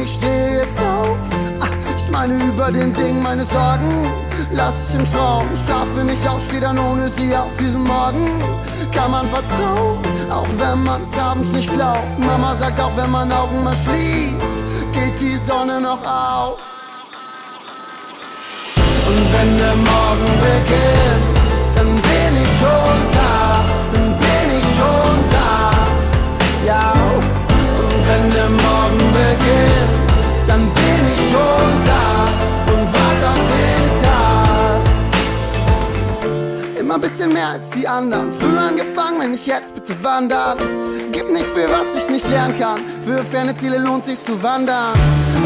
ich stehe jetzt auf. Ich meine über den Ding meine Sorgen lass ich im Traum, schlafe nicht auf, steh dann ohne sie auf diesen Morgen. Kann man vertrauen, auch wenn man's abends nicht glaubt. Mama sagt auch, wenn man Augen mal schließt, geht die Sonne noch auf. Und wenn der Morgen beginnt, dann bin ich schon da, dann bin ich schon da, ja. Und wenn der Morgen beginnt, dann bin ich schon da und wart auf den Tag. Immer ein bisschen mehr als die anderen, früher angefangen, wenn ich jetzt bitte wandern. Gib nicht für was ich nicht lernen kann, für ferne Ziele lohnt sich zu wandern.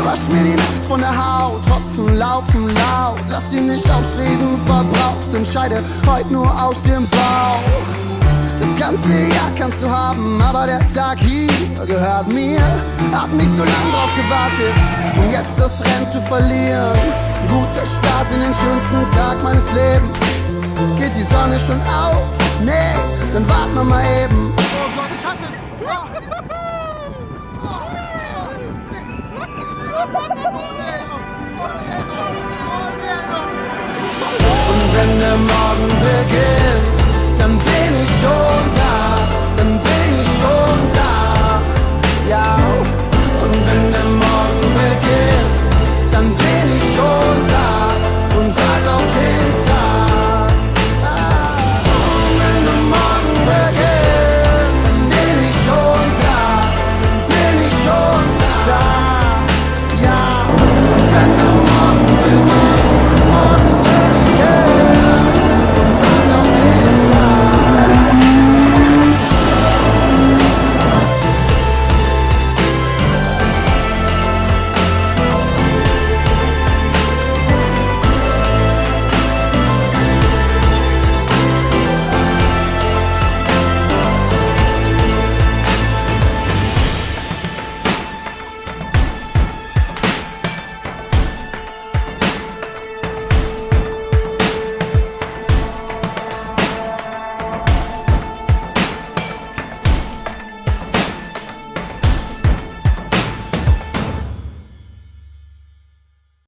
Wasch mir die Nacht von der Haut, Tropfen laufen laut. Lass sie nicht ausreden, verbraucht, entscheide heute nur aus dem Bauch. Das ganze Jahr kannst du haben, aber der Tag hier gehört mir. Hab nicht so lang drauf gewartet, um jetzt das Rennen zu verlieren. Guter Start in den schönsten Tag meines Lebens. Geht die Sonne schon auf? Nee, dann warten wir mal eben. Oh Gott, ich hasse es! Und wenn der Morgen beginnt, dann bin